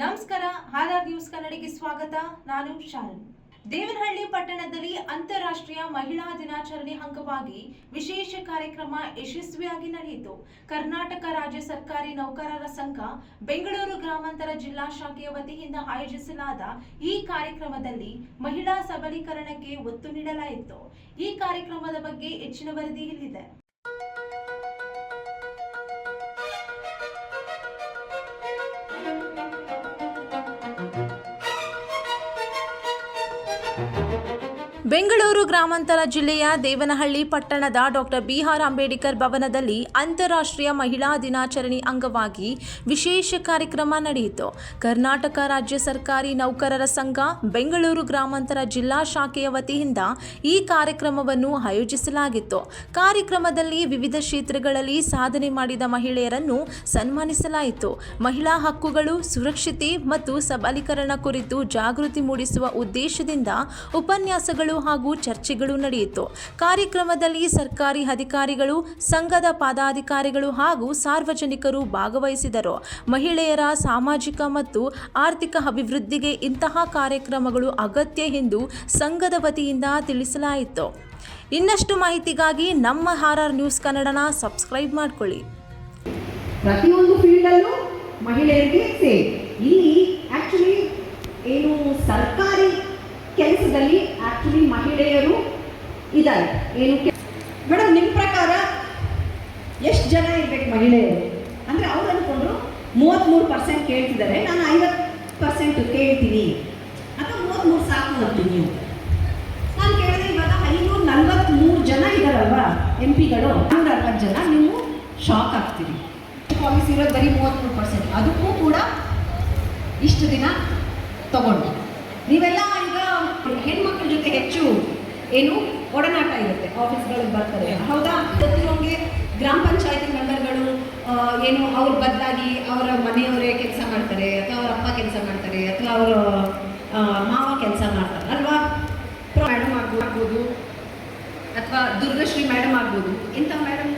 ನಮಸ್ಕಾರ, RR news ಕನ್ನಡಕ್ಕೆ ಸ್ವಾಗತ. ನಾನು ಶಾರನ್. ದೇವನಹಳ್ಳಿ ಪಟ್ಟಣದಲ್ಲಿ ಅಂತಾರಾಷ್ಟ್ರೀಯ ಮಹಿಳಾ ದಿನಾಚರಣೆ ಅಂಗವಾಗಿ ವಿಶೇಷ ಕಾರ್ಯಕ್ರಮ ಯಶಸ್ವಿಯಾಗಿ ನಡೆಯಿತು. ಕರ್ನಾಟಕ ರಾಜ್ಯ ಸರ್ಕಾರಿ ನೌಕರರ ಸಂಘ ಬೆಂಗಳೂರು ಗ್ರಾಮಾಂತರ ಜಿಲ್ಲಾ ಶಾಖೆಯ ವತಿಯಿಂದ ಆಯೋಜಿಸಲಾದ ಈ ಕಾರ್ಯಕ್ರಮದಲ್ಲಿ ಮಹಿಳಾ ಸಬಲೀಕರಣಕ್ಕೆ ಒತ್ತು ನೀಡಲಾಯಿತು. ಈ ಕಾರ್ಯಕ್ರಮದ ಬಗ್ಗೆ ಹೆಚ್ಚಿನ ವರದಿ ಇಲ್ಲಿದೆ. ಬೆಂಗಳೂರು ಗ್ರಾಮಾಂತರ ಜಿಲ್ಲೆಯ ದೇವನಹಳ್ಳಿ ಪಟ್ಟಣದ ಡಾಕ್ಟರ್ ಬಿ.ಆರ್. ಅಂಬೇಡ್ಕರ್ ಭವನದಲ್ಲಿ ಅಂತಾರಾಷ್ಟ್ರೀಯ ಮಹಿಳಾ ದಿನಾಚರಣೆ ಅಂಗವಾಗಿ ವಿಶೇಷ ಕಾರ್ಯಕ್ರಮ ನಡೆಯಿತು. ಕರ್ನಾಟಕ ರಾಜ್ಯ ಸರ್ಕಾರಿ ನೌಕರರ ಸಂಘ ಬೆಂಗಳೂರು ಗ್ರಾಮಾಂತರ ಜಿಲ್ಲಾ ಶಾಖೆಯ ವತಿಯಿಂದ ಈ ಕಾರ್ಯಕ್ರಮವನ್ನು ಆಯೋಜಿಸಲಾಗಿತ್ತು. ಕಾರ್ಯಕ್ರಮದಲ್ಲಿ ವಿವಿಧ ಕ್ಷೇತ್ರಗಳಲ್ಲಿ ಸಾಧನೆ ಮಾಡಿದ ಮಹಿಳೆಯರನ್ನು ಸನ್ಮಾನಿಸಲಾಯಿತು. ಮಹಿಳಾ ಹಕ್ಕುಗಳು, ಸುರಕ್ಷತೆ ಮತ್ತು ಸಬಲೀಕರಣ ಕುರಿತು ಜಾಗೃತಿ ಮೂಡಿಸುವ ಉದ್ದೇಶದಿಂದ ಉಪನ್ಯಾಸಗಳು ಹಾಗೂ ಚರ್ಚೆಗಳು ನಡೆಯಿತು. ಕಾರ್ಯಕ್ರಮದಲ್ಲಿ ಸರ್ಕಾರಿ ಅಧಿಕಾರಿಗಳು, ಸಂಘದ ಪದಾಧಿಕಾರಿಗಳು ಹಾಗೂ ಸಾರ್ವಜನಿಕರು ಭಾಗವಹಿಸಿದರು. ಮಹಿಳೆಯರ ಸಾಮಾಜಿಕ ಮತ್ತು ಆರ್ಥಿಕ ಅಭಿವೃದ್ಧಿಗೆ ಇಂತಹ ಕಾರ್ಯಕ್ರಮಗಳು ಅಗತ್ಯ ಎಂದು ಸಂಘದ ವತಿಯಿಂದ ತಿಳಿಸಲಾಯಿತು. ಇನ್ನಷ್ಟು ಮಾಹಿತಿಗಾಗಿ ನಮ್ಮ ಆರ್ಆರ್ ನ್ಯೂಸ್ ಕನ್ನಡನ ಸಬ್ಸ್ಕ್ರೈಬ್ ಮಾಡಿಕೊಳ್ಳಿ. ಪ್ರತಿಯೊಂದು ಫೀಲ್ಡಲ್ಲೂ ಮಹಿಳೆಯರಿಗೆ ಸೇರಿ ಇಲ್ಲಿ ಆಕ್ಚುಲಿ ಏನು ಸರ್ಕಾರಿ ಕೆಲಸದಲ್ಲಿ ಆಕ್ಚುಲಿ ಮಹಿಳೆಯರು ಇದ್ದಾರೆ. ಏನು ಮೇಡಮ್, ನಿಮ್ಮ ಪ್ರಕಾರ ಎಷ್ಟು ಜನ ಇರಬೇಕು ಮಹಿಳೆಯರು ಅಂದರೆ ಅವ್ರು ಅಂದ್ಕೊಂಡ್ರು 33% ಕೇಳ್ತಿದ್ದಾರೆ, ನಾನು 50% ಕೇಳ್ತೀನಿ ಅಥವಾ 33 ಸಾಕು ಅಂತೀನಿ. ನೀವು ನಾನು ಕೇಳಿದ್ರೆ ಇವಾಗ 543 ಜನ ಇದ್ದಾರಲ್ವಾ MP ಗಳು, 160 ಜನ. ನೀವು ಶಾಕ್ ಆಗ್ತೀರಿ. ಪಾಲಿಸಿ ಇರೋದು ಬರೀ 33%. ಅದಕ್ಕೂ ಕೂಡ ಇಷ್ಟು ದಿನ ತಗೊಂಡು ನೀವೆಲ್ಲ ಈಗ ಹೆಣ್ಮಕ್ಳ ಜೊತೆ ಹೆಚ್ಚು ಏನು ಒಡನಾಟ ಇರುತ್ತೆ, ಆಫೀಸ್ಗಳಿಗೆ ಬರ್ತಾರೆ, ಹೌದಾ? ಗೊತ್ತಿರೋಂಗೆ ಗ್ರಾಮ ಪಂಚಾಯತಿ ಮೆಂಬರ್ಗಳು ಏನು ಅವ್ರ ಬದಲಾಗಿ ಅವರ ಮನೆಯವರೇ ಕೆಲಸ ಮಾಡ್ತಾರೆ, ಅಥವಾ ಅವ್ರ ಅಪ್ಪ ಕೆಲಸ ಮಾಡ್ತಾರೆ, ಅಥವಾ ಅವರ ಮಾವ ಕೆಲಸ ಮಾಡ್ತಾರೆ ಅಲ್ವಾ? ಮೇಡಮ್ ಆಗ್ಬೋದು, ಅಥವಾ ದುರ್ಗಶ್ರೀ ಮೇಡಮ್ ಆಗ್ಬೋದು. ಇಂಥ ಮೇಡಮ್